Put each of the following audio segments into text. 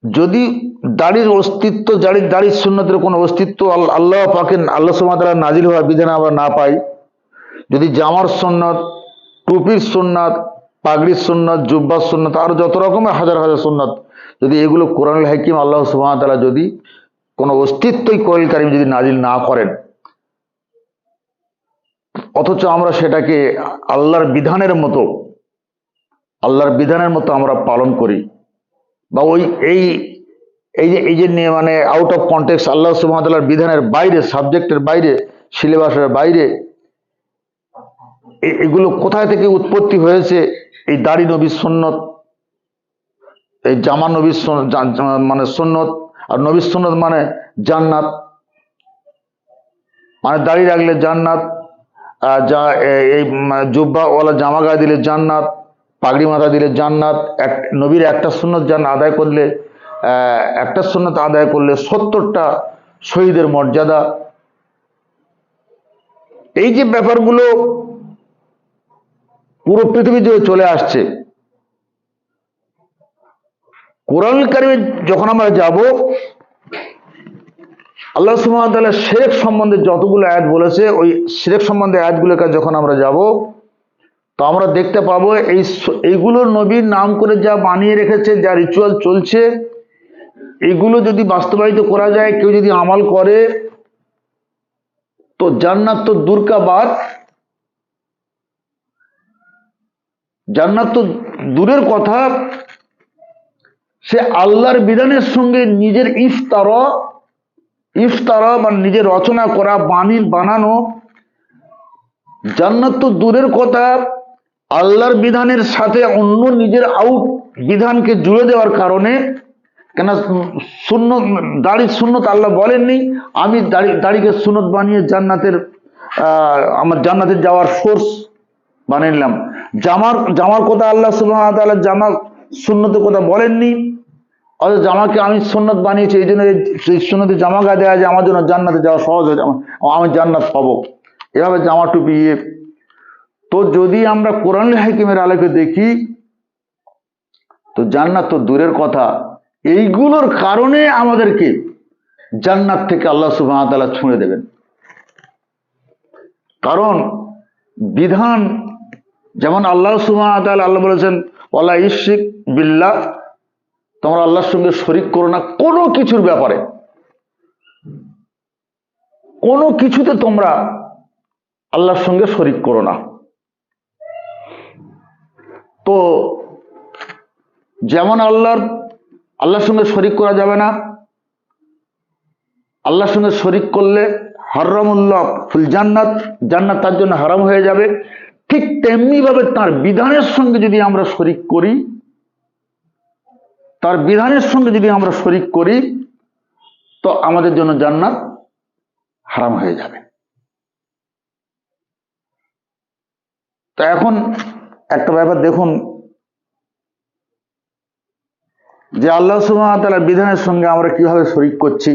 যদি দাড়ির অস্তিত্ব, দাড়ির সুন্নতের কোনো অস্তিত্ব আল্লাহ পাকের, আল্লাহ সুবহানাহু ওয়া তাআলা নাজিল হওয়া বিধানে আমরা না পাই, যদি জামার সুন্নত, টুপির সুন্নত, পাগড়ির সুন্নত, জুব্বার সুন্নত, আর যত রকমের হাজার হাজার সুন্নত, যদি এগুলো কোরআনুল হাকিম আল্লাহ সুবহানাহু ওয়া তাআলা যদি কোনো অস্তিত্বই কোরআনুল কারীম যদি নাজিল না করেন, অথচ আমরা সেটাকে আল্লাহর বিধানের মতো, আমরা পালন করি, বা ওই এই এই যে নিয়ে মানে আউট অফ কনটেক্সট আল্লাহ সুবহানাহু ওয়া তাআলার বিধানের বাইরে, সাবজেক্টের বাইরে, সিলেবাসের বাইরে, এগুলো কোথায় থেকে উৎপত্তি হয়েছে? এই দাড়ি নবীর সুন্নত, এই জামা নবীর মানে সুন্নত, আর নবীর সুন্নত মানে জান্নাত, মানে দাড়ি রাখলে জান্নাত, যা এই জুব্বা ওয়ালা জামা গায়ে দিলে জান্নাত, পাগড়ি মাথা দিলে জান্নাত, নবীর একটা সুন্নত আদায় করলে, একটা সুন্নত আদায় করলে 70টা শহীদের মর্যাদা। এই যে ব্যাপারগুলো পুরো পৃথিবী জুড়ে চলে আসছে, কোরআনুল কারীমে যখন আমরা যাব, আল্লাহ সুবহানাহু ওয়া তাআলা শিরক সম্বন্ধে যতগুলো আয়াত বলেছে, ওই শিরক সম্বন্ধে আয়াতগুলোর কাছে যখন আমরা যাব, তো আমরা দেখতে পাবো এইগুলো নবীর নাম করে যা বানিয়ে রেখেছে, যা রিচুয়াল চলছে, এগুলো যদি বাস্তবায়িত করা যায়, কেউ যদি আমল করে, তো জান্নাত তো দূর কা বাত, জান্নাত তো দূরের কথা, সে আল্লাহর বিধানের সঙ্গে নিজের ইফতারা মানে নিজের রচনা করা, বানানো জান্নাত তো দূরের কথা, আল্লাহর বিধানের সাথে অন্য নিজের বিধানকে জুড়ে দেওয়ার কারণে, কেন সুন্নত, দাড়ির সুন্নত আল্লাহ বলেননি আমি দাড়িকে সুন্নত বানিয়ে আমার জান্নাতের যাওয়ার সোর্স বানিয়ে নিলাম। জামার কথা আল্লাহ সুবহানাহু ওয়া তাআলা জামা সুন্নতের কথা বলেননি, অথচ জামাকে আমি সুন্নত বানিয়েছি, এই জন্য সুন্নতে জামা গায়ে দেওয়া যায় আমার জন্য জান্নাতে যাওয়া সহজ হয়ে যাবে, আমি জান্নাত পাবো, এভাবে জামা টুপি। তো যদি আমরা কোরআনুল হাকিমের আলোকে দেখি, তো জান্নাত তো দূরের কথা, এইগুলোর কারণে আমাদেরকে জান্নাত থেকে আল্লাহ সুবহানাহু ওয়া তাআলা ছুঁড়ে দেবেন। কারণ বিধান যেমন আল্লাহ সুবহানাহু ওয়া তাআলা, আল্লাহ বলেছেন ওয়ালা ইশরিক বিল্লাহ, তোমরা আল্লাহর সঙ্গে শরিক করো না কোনো কিছুর ব্যাপারে, কোনো কিছুতে তোমরা আল্লাহর সঙ্গে শরিক করো না। তো যেমন আল্লাহর সঙ্গে শরিক করা যাবে না, আল্লাহর সঙ্গে শরিক করলে হারামুল্লাহ ফুল জান্নাত, জান্নাত তার জন্য হারাম হয়ে যাবে, ঠিক তেমনি ভাবে তার বিধানের সঙ্গে যদি আমরা শরিক করি, তার বিধানের সঙ্গে যদি আমরা শরিক করি, তো আমাদের জন্য জান্নাত হারাম হয়ে যাবে। তো এখন একটা ব্যাপার দেখুন, যে আল্লাহ সুবহানাহু ওয়া তাআলার বিধানের সঙ্গে আমরা কিভাবে শরিক করছি।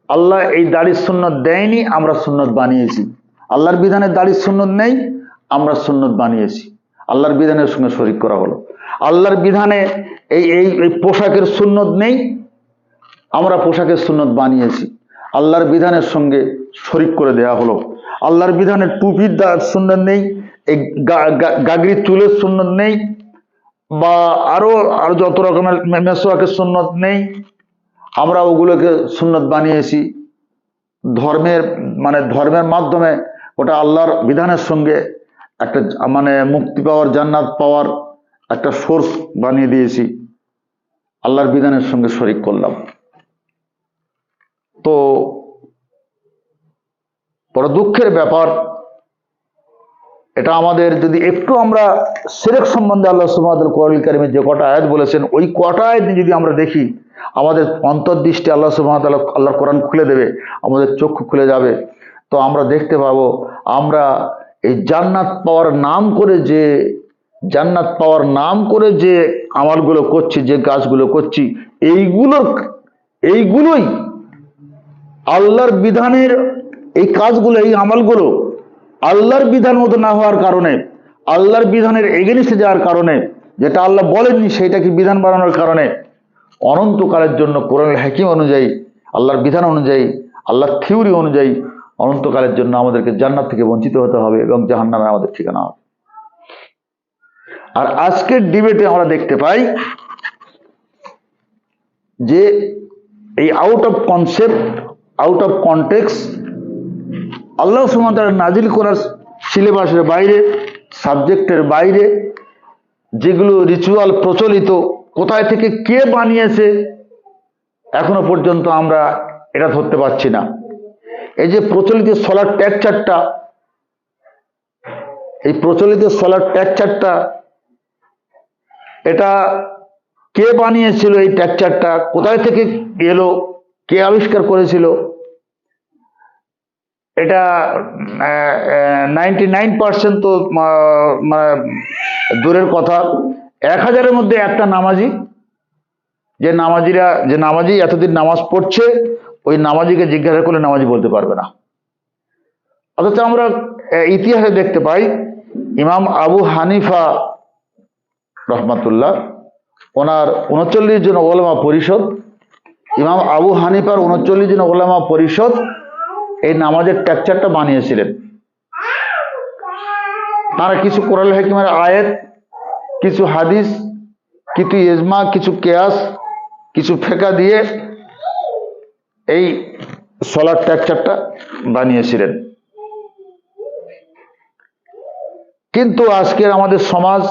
আল্লাহ এই দাড়ির সুন্নত দেয়নি, আমরা সুন্নত বানিয়েছি। আল্লাহর বিধানের দাড়ির সুন্নত নেই, আমরা সুন্নত বানিয়েছি, আল্লাহর বিধানের সঙ্গে শরিক করা হলো। আল্লাহর বিধানে এই পোশাকের সুন্নত নেই, আমরা পোশাকের সুন্নত বানিয়েছি, আল্লাহর বিধানের সঙ্গে শরিক করে দেয়া হলো। আল্লাহর বিধানের টুপির সুন্নত নেই, এই গাগরির চুলের সুন্নত নেই, বা আরো যত রকমের মেসওয়াকের সুন্নত নেই, আমরা ওগুলোকে সুন্নত বানিয়েছি। ধর্মের মাধ্যমে ওটা আল্লাহর বিধানের সঙ্গে একটা মানে মুক্তি পাওয়ার, জান্নাত পাওয়ার একটা সোর্স বানিয়ে দিয়েছি, আল্লাহর বিধানের সঙ্গে শরিক করলাম। তো বড় দুঃখের ব্যাপার, এটা আমাদের যদি একটু আমরা শিরক সম্বন্ধে আল্লাহ সুবহানাহু ওয়া তাআলা কোরআনুল কারীমে যে কটা আয়াত বলেছেন, ওই কটা আয়াত যদি আমরা দেখি, আমাদের অন্তর্দৃষ্টি আল্লাহ সুবহানাহু ওয়া তাআলা, আল্লাহর কোরআন খুলে দেবে, আমাদের চক্ষু খুলে যাবে। তো আমরা দেখতে পাবো, আমরা এই জান্নাত পাওয়ার নাম করে যে আমলগুলো করছি, যে কাজগুলো করছি, এইগুলোই আল্লাহর বিধানের, এই কাজগুলো, এই আমলগুলো আল্লাহর বিধান মতো না হওয়ার কারণে, আল্লাহর বিধানের এগেইনস্টে যাওয়ার কারণে, যেটা আল্লাহ বলেননি সেইটাকে বিধান বানানোর কারণে, অনন্তকালের জন্য কোরআনুল হাকিম অনুযায়ী, আল্লাহর বিধান অনুযায়ী, আল্লাহর থিওরি অনুযায়ী অনন্তকালের জন্য আমাদেরকে জান্নাত থেকে বঞ্চিত হতে হবে এবং জাহান্নামে আমাদের ঠিকানা হবে। আর আজকের ডিবেটে আমরা দেখতে পাই যে এই out of concept, out of context, আল্লাহ সুবহানাহু ওয়া তাআলা নাজিল করার সিলেবাসের বাইরে, সাবজেক্টের বাইরে যেগুলো রিচুয়াল প্রচলিত, কোথায় থেকে কে বানিয়েছে এখনো পর্যন্ত আমরা এটা ধরতে পারছি না। এই যে প্রচলিত সোলার টেক্সচারটা, এই প্রচলিত সোলার টেক্সচারটা, এটা কে বানিয়েছিল? এই টেক্সচারটা কোথায় থেকে এলো? কে আবিষ্কার করেছিল? এটা 99% তো দূরের কথা, 1000-এর মধ্যে একটা নামাজি, যে নামাজি এতদিন নামাজ পড়ছে, ওই নামাজিকে জিজ্ঞাসা করলে নামাজি বলতে পারবে না। অথচ আমরা ইতিহাসে দেখতে পাই ইমাম আবু হানিফা রহমাতুল্লাহ, ওনার 39 জন ওলামা পরিষদ, ইমাম আবু হানিফার 39 জন ওলামা পরিষদ এই নামাজের টেক্সচারটা বানিয়েছিলেন। তারা কিছু কোরআনুল হাকিমের আয়াত, কিছু হাদিস, কিছু ইজমা, কিছু কিয়াস, কিছু ফিকহ দিয়ে এই সোলার টেক্সচারটা বানিয়েছিলেন। কিন্তু আজকের আমাদের সমাজ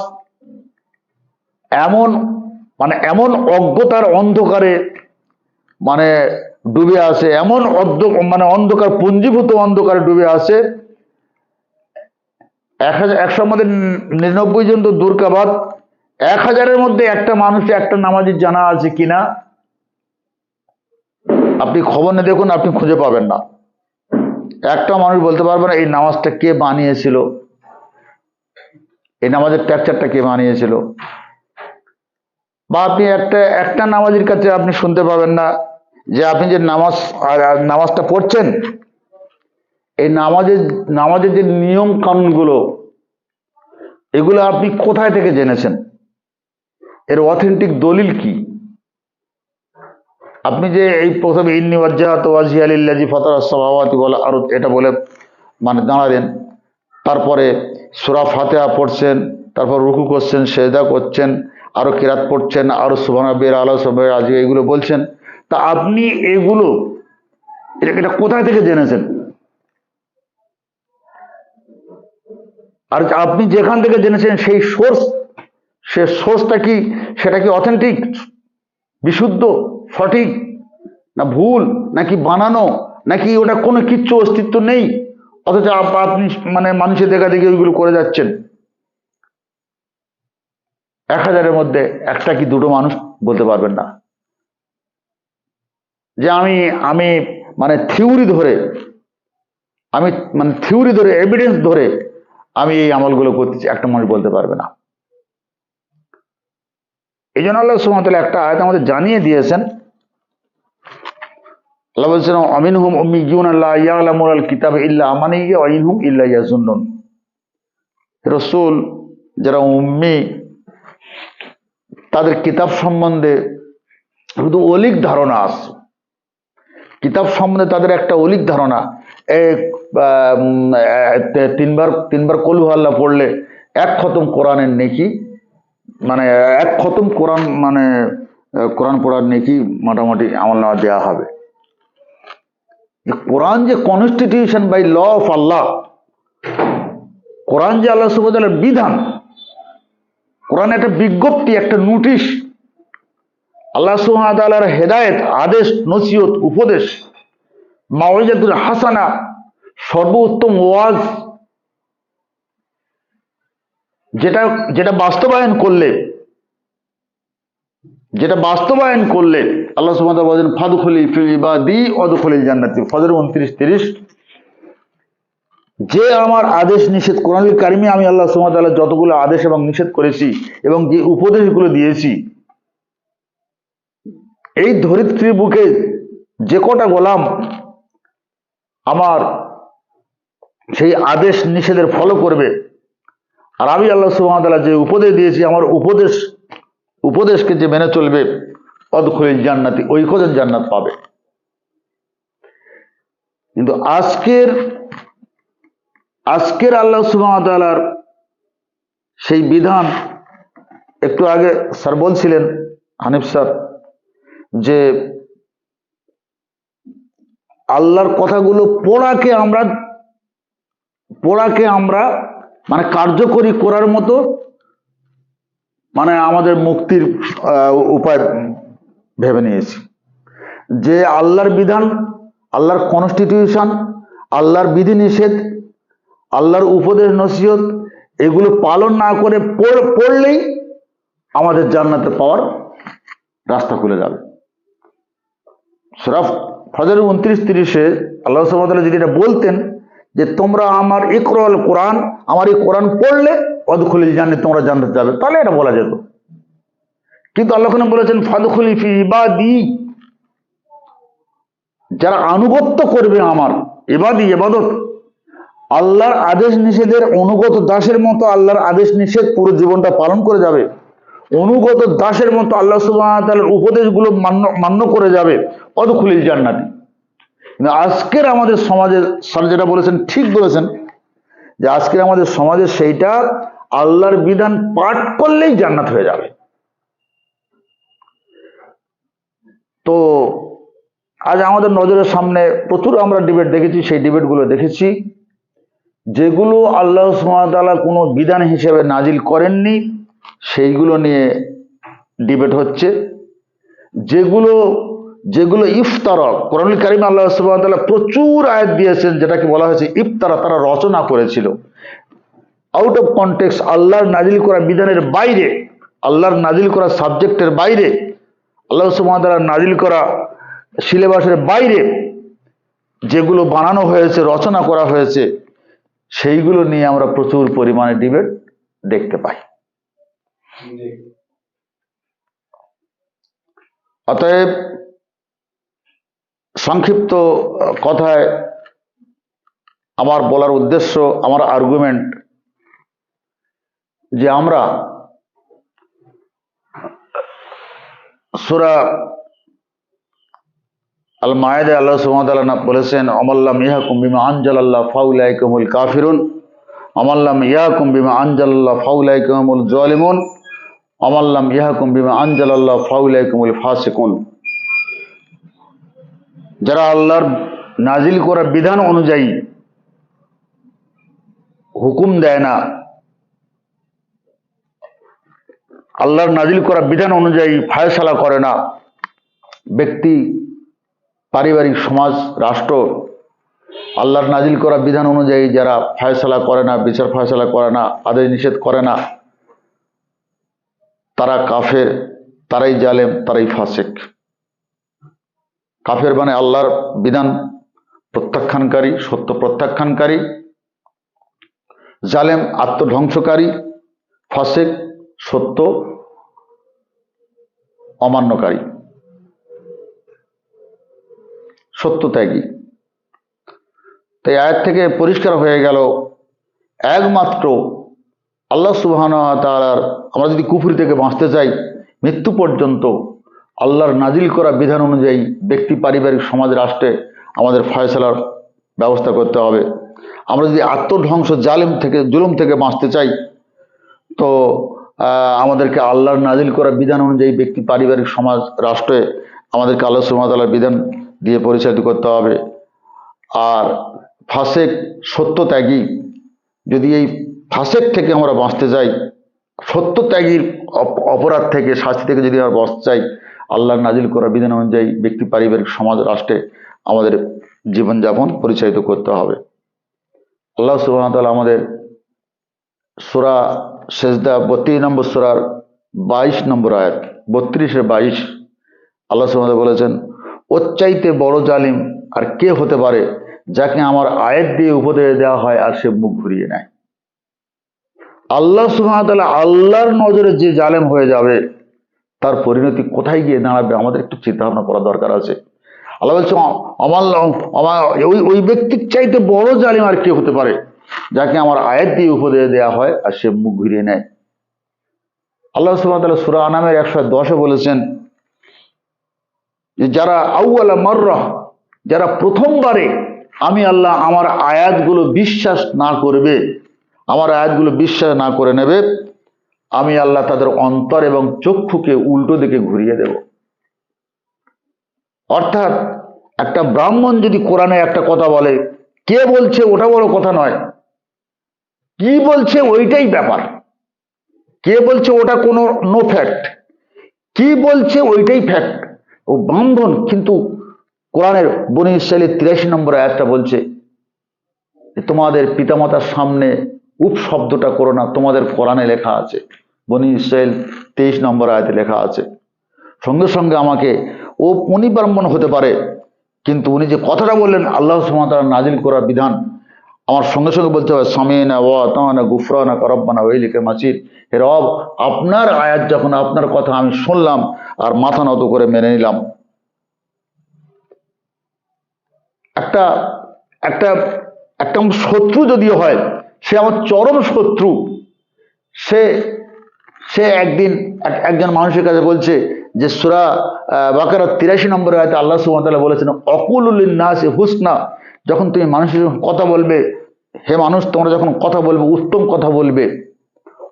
এমন অজ্ঞতার অন্ধকারে ডুবে আছে, এমন অন্ধকার, পুঞ্জীভূত অন্ধকারে ডুবে আছে। 100-এর মধ্যে 99 জন তো দূর কা বাত, 1000-এর মধ্যে একটা মানুষ, একটা নামাজির জানা আছে কিনা আপনি খবর নিয়ে দেখুন, আপনি খুঁজে পাবেন না। একটা মানুষ বলতে পারবে না এই নামাজটা কে বানিয়েছিল, এই নামাজের টেক্সচারটা কে বানিয়েছিল। বা আপনি একটা নামাজির কাছে আপনি শুনতে পাবেন না যে আপনি যে নামাজটা পড়ছেন, এই নামাজের যে নিয়ম কানুনগুলো, এগুলো আপনি কোথায় থেকে জেনেছেন, এর অথেন্টিক দলিল কি? আপনি যে এই প্রথমে ইন্নী ওয়াজ্জাহতু ওয়াজহিয়া লিল্লাযী ফাতারাস সামাওয়াতি ওয়াল আরদ এটা বলে দাঁড়ালেন, তারপরে সূরা ফাতিহা পড়ছেন, তারপর রুকু করছেন, সেজদা করছেন, আরো কিরাত পড়ছেন, আরো সুবহান রাব্বিয়াল আলা সুবহান রাব্বিয়াল এগুলো বলছেন। তা আপনি এগুলো এটা কোথায় থেকে জেনেছেন? আর আপনি যেখান থেকে জেনেছেন সেই সোর্সটা কি, সেটা কি অথেন্টিক, বিশুদ্ধ, সঠিক, না ভুল, নাকি বানানো, নাকি ওটা কোনো কিচ্ছু অস্তিত্ব নেই, অথচ আপনি মানুষের দেখা দেখি ওইগুলো করে যাচ্ছেন। 1000-এর মধ্যে একটা কি দুটো মানুষ বলতে পারবেন না যে আমি থিওরি ধরে এভিডেন্স ধরে আমি এই আমলগুলো করতেছি, একটা মানুষ বলতে পারবে না। এই জন্য আল্লাহ সুবহানাহু ওয়া তাআলা একটা আয়াত আমাদের জানিয়ে দিয়েছেন। আল্লাহ বলছেন আমিনহুম উম্মিয়ুনা লা ইয়ালামুনাল কিতাবা ইল্লা আমানিয়া ওয়া ইনহুম ইল্লা ইয়াজুন্নুন। রাসূল যারা উম্মি, তাদের কিতাব সম্বন্ধে শুধু অলিক ধারণা আছে, কিতাব সম্বন্ধে তাদের একটা অলিক ধারণা। তিনবার কুল হুয়াল্লাহ পড়লে 1 খতম কোরআনের নেকি, এক খতম কোরআন কোরআন পড়ার নেকি মোটামুটি আমলনামা দেওয়া হবে। কোরআন যে কনস্টিটিউশন বাই ল অফ আল্লাহ, কোরআন যে আল্লাহ সুবহানাহু ওয়া তাআলার বিধান, কোরআন একটা বিজ্ঞপ্তি, একটা নোটিশ, আল্লাহ সুবহানাহু ওয়া তাআলার হেদায়েত, আদেশ, নসিহত, উপদেশ, মাউইজাতুল হাসানা, সর্বোত্তম ওয়াজ, যেটা বাস্তবায়ন করলে আল্লাহ সুবহানাহু ওয়া তাআলা বলেন ফাদখুলি ফি ইবাদি ওয়াদখুলিল জান্নাতি, ফজর 29-30। যে আমার আদেশ নিষেধ, কোরআনুল কারিমে আমি আল্লাহ সুবহানাহু ওয়া তাআলা যতগুলো আদেশ এবং নিষেধ করেছি এবং যে উপদেশগুলো দিয়েছি, এই ধরিত্রীর বুকে যে কটা গোলাম আমার সেই আদেশ নিষেধের ফলো করবে, আর আমি আল্লাহ সুবহানাহু ওয়া তাআলা যে উপদেশ দিয়েছি, আমার উপদেশকে যে মেনে চলবে, অদখুলিল জান্নাতি, ওই কজন জান্নাত পাবে। কিন্তু আজকের আল্লাহ সুবহানাহু ওয়া তাআলার সেই বিধান, একটু আগে স্যার বলছিলেন, হানিফ স্যার, যে আল্লাহর কথাগুলো পড়াকে আমরা মানে কার্যকরী করার মতো মানে আমাদের মুক্তির উপায় ভেবে নিয়েছি। যে আল্লাহর বিধান, আল্লাহর কনস্টিটিউশন, আল্লাহর বিধিনিষেধ, আল্লাহর উপদেশ নসিহত, এগুলো পালন না করে পড়লেই আমাদের জান্নাতে পাওয়ার রাস্তা খুলে যাবে। সূরা ফজর 29-30-এ আল্লাহ সুবহানাহু ওয়া তাআলা যদি এটা বলতেন যে তোমরা আমার ইকরাল কোরআন, আমার এই কোরআন পড়লে অদখুলিল জান্নাত, তোমরা জান্নাতে যাবে, তাহলে এটা বলা যেত। কিন্তু আল্লাহ ওখানে বলেছেন ফাদখুলি ফি ইবাদি, যারা আনুগত্য করবে আমার, ইবাদি ইবাদত, আল্লাহর আদেশ নিষেধের অনুগত দাসের মতো আল্লাহর আদেশ নিষেধ পুরো জীবনটা পালন করে যাবে, অনুগত দাসের মতো আল্লাহ সুবহানাহু ওয়া তাআলার উপদেশগুলো মান্য করে যাবে, অদখুলিল জান্নাতি। কিন্তু আজকের আমাদের সমাজে, স্যার যেটা বলেছেন ঠিক বলেছেন, যে আজকের আমাদের সমাজে সেইটা আল্লাহর বিধান পাঠ করলেই জান্নাত হয়ে যাবে। তো আজ আমাদের নজরের সামনে প্রচুর আমরা ডিবেট দেখেছি, সেই ডিবেটগুলো দেখেছি যেগুলো আল্লাহ সুবহানাহু ওয়া তাআলা কোনো বিধান হিসেবে নাজিল করেননি, সেইগুলো নিয়ে ডিবেট হচ্ছে। যেগুলো ইফতারা, কোরআনুল কারীমে আল্লাহ সুবহানাহু ওয়া তাআলা প্রচুর আয়াত দিয়েছেন যেটাকে বলা হয়েছে ইফতারা, তারা রচনা করেছিল আউট অফ কনটেক্সট, আল্লাহর নাজিল করা বিধানের বাইরে, আল্লাহর নাজিল করা সাবজেক্টের বাইরে, আল্লাহ সুবহানাহু ওয়া তাআলা নাজিল করা সিলেবাসের বাইরে যেগুলো বানানো হয়েছে, রচনা করা হয়েছে, সেইগুলো নিয়ে আমরা প্রচুর পরিমাণে ডিবেট দেখতে পাই। অতএব সংক্ষিপ্ত কথায় আমার বলার উদ্দেশ্য, আমার আর্গুমেন্ট, যে আমরা সূরা আল মায়েদায় আল্লাহ সুবহানাহু ওয়া তাআলা বলেছেন আমাল্লাম ইয়াহকুম বিমা আনজালাল্লাহ ফাউলাইকা হুমুল কাফিরুন, আমাল্লাম ইয়াহকুম বিমা আনজালাল্লাহ ফাউলাইকা হুমুল যালিমুন, আমাল্লাম ইয়াহকুম বিমা আনজালাল্লাহ ফাউলাইকা হুমুল ফাসিকুন। যারা আল্লাহর নাজিল করা বিধান অনুযায়ী হুকুম দেয় না, আল্লাহর নাজিল করা বিধান অনুযায়ী ফায়সালা করে না, ব্যক্তি, পারিবারিক, সমাজ, রাষ্ট্র, আল্লাহর নাজিল করা বিধান অনুযায়ী যারা ফায়সালা করে না, বিচার ফায়সালা করে না, আদেশ নিষেধ করে না, তারা কাফের, তারাই জালেম, তারাই ফাসিক। কাফের মানে আল্লাহর বিধান প্রত্যাখ্যানকারী, সত্য প্রত্যাখ্যানকারী, জালেম আত্মধ্বংসকারী, ফাসিক সত্য অমান্যকারী, সত্যত্যাগী। তাই আয়াত থেকে পরিষ্কার হয়ে গেল একমাত্র আল্লাহ সুবহানাহু ওয়া তাআলার, আমরা যদি কুফরি থেকে বাঁচতে চাই, মৃত্যু পর্যন্ত আল্লাহর নাজিল করা বিধান অনুযায়ী ব্যক্তি, পারিবারিক, সমাজ, রাষ্ট্রে আমাদের ফয়সালার ব্যবস্থা করতে হবে। আমরা যদি আত্মধ্বংস, জুলুম থেকে বাঁচতে চাই, তো আমাদেরকে আল্লাহর নাজিল করা বিধান অনুযায়ী ব্যক্তি, পারিবারিক, সমাজ, রাষ্ট্রে আমাদেরকে আল্লাহ সুবহানাহু ওয়া তাআলার বিধান দিয়ে পরিচালিত করতে হবে। আর ফাসেক, সত্যত্যাগী, যদি এই ফাসেক থেকে আমরা বাঁচতে চাই, সত্যত্যাগীর অপরাধ থেকে, শাস্তি থেকে যদি আমরা বাঁচতে চাই, আল্লাহর নাজিল করা বিধান অনুযায়ী ব্যক্তি, পারিবারিক, সমাজ, রাষ্ট্রে আমাদের জীবনযাপন পরিচালিত করতে হবে। আল্লাহ সুবহানাহু ওয়া তাআলা আমাদের সূরা সেজদা 32 নম্বর সূরার 22 নম্বর আয়াত, 32-22, আল্লাহ সুবহানাহু ওয়া তাআলা বলেছেন ওর চাইতে বড় জালিম আর কে হতে পারে যাকে আমার আয়াত দিয়ে উপদেশ দেওয়া হয় আর সে মুখ ঘুরিয়ে নেয়। আল্লাহ সুবহানাহু ওয়া তাআলা, আল্লাহর নজরে যে জালেম হয়ে যাবে তার পরিণতি কোথায় গিয়ে দাঁড়াবে আমাদের একটু চিন্তা ভাবনা করা দরকার আছে। আল্লাহ বলছে ওই ব্যক্তির চাইতে বড় জালিম আর কে হতে পারে যাকে আমার আয়াত দিয়ে উপদেশ দেওয়া হয় আর সে মুখ ঘুরিয়ে নেয়। আল্লাহ সুবহানাহু ওয়া তাআলা সূরা আনামের 110-এ বলেছেন যে যারা আউয়ালা মাররাহ, যারা প্রথমবারে আমি আল্লাহ আমার আয়াতগুলো বিশ্বাস না করবে, আমার আয়াতগুলো বিশ্বাস না করে নেবে, আমি আল্লাহ তাদের অন্তর এবং চক্ষুকে উল্টো দিকে ঘুরিয়ে দেব। অর্থাৎ একটা ব্রাহ্মণ যদি কোরআনে একটা কথা বলে, কে বলছে ওটা বড় কথা নয়, কি বলছে ওইটাই ব্যাপার। কে বলছে ওটা কোনো নো ফ্যাক্ট, কি বলছে ওইটাই ফ্যাক্ট। ও ব্রাহ্মণ, কিন্তু কোরআনের বনী ইসরাইলের 83 নম্বর আয়াতটা বলছে তোমাদের পিতামাতার সামনে উপ শব্দটা করো না, তোমাদের কোরআনে লেখা আছে। বনী ইসরাইল 23 নম্বর আয়াতে লেখা আছে। সঙ্গে সঙ্গে আমাকে, উনি ব্রাহ্মণ হতে পারে, কিন্তু উনি যে কথাটা বললেন আল্লাহ সুবহানাহু ওয়া তাআলা নাজিল করার বিধান, আমার সঙ্গে সঙ্গে বলতে হবে সামিনা ওয়া আতানা গুফরানাকা রব্বানা ওয়া ইলাইকাল মাসির। হে রব, আপনার আয়াত যখন, আপনার কথা আমি শুনলাম আর মাথা নত করে মেনে নিলাম। একটা একটা একটা শত্রু যদিও হয়, সে আমার চরম শত্রু, সে সে একদিন একজন মানুষের কাছে বলছে যে সূরা বাকারা 83 নম্বর আয়াতে আল্লাহ সুবহানাহু ওয়া তাআলা বলেছেন অকুলুল লিন-নাসি হুসনা, যখন তুমি মানুষের সঙ্গে কথা বলবে, হে মানুষ তোমরা যখন কথা বলবে উত্তম কথা বলবে।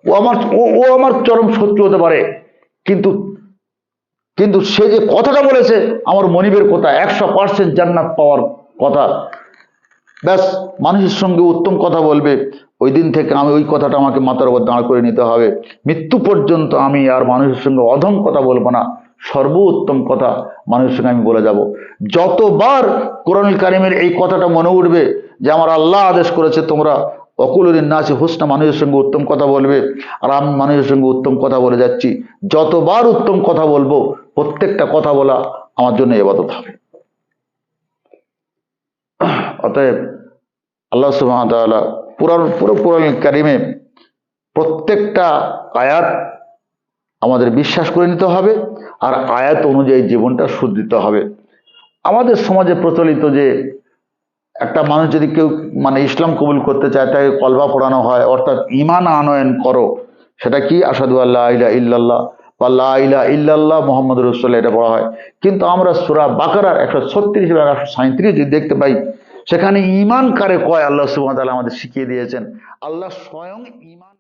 ও আমার চরম শত্রু হতে পারে, কিন্তু কিন্তু সে যে কথাটা বলেছে আমার মনিবের কথা, 100% জান্নাত পাওয়ার কথা। ব্যাস, মানুষের সঙ্গে উত্তম কথা বলবে, ওই দিন থেকে আমি ওই কথাটা আমাকে মাথার উপর দাঁড় করে নিতে হবে। মৃত্যু পর্যন্ত আমি আর মানুষের সঙ্গে অধম কথা বলবো না, সর্বোত্তম কথা মানুষের সঙ্গে আমি বলে যাব। যতবার কোরআনুল কারীমের এই কথাটা মনে উঠবে যে আমার আল্লাহ আদেশ করেছে তোমরা অকুলুল লিন-নাসি হুসনা, মানুষের সঙ্গে উত্তম কথা বলবে, আর আমি মানুষের সঙ্গে উত্তম কথা বলে যাচ্ছি, যতবার উত্তম কথা বলবো প্রত্যেকটা কথা বলা আমার জন্য ইবাদত হবে। অতএব আল্লাহ সুবহানাহু ওয়া তাআলা পুরো কোরআনুল কারীমে প্রত্যেকটা আয়াত আমাদের বিশ্বাস করে নিতে হবে, আর আয়াত অনুযায়ী জীবনটা শুদ্ধিতে হবে। আমাদের সমাজে প্রচলিত যে একটা মানুষ যদি কেউ মানে ইসলাম কবুল করতে চায়, তাকে কলমা পড়ানো হয়, অর্থাৎ ঈমান আনয়ন করো। সেটা কি? আশহাদু আল্লা ইলাহা ইল্লাল্লাহ বা লা ইলাহা ইল্লাল্লাহ মুহাম্মাদুর রাসূলুল্লাহ, এটা পড়া হয়। কিন্তু আমরা সূরা বাকারার 136 এবং 137 যদি দেখতে পাই, সেখানে ঈমান কারে কয় আল্লাহ সুবহানাহু ওয়া তাআলা আমাদের শিখিয়ে দিয়েছেন। আল্লাহ স্বয়ং ঈমান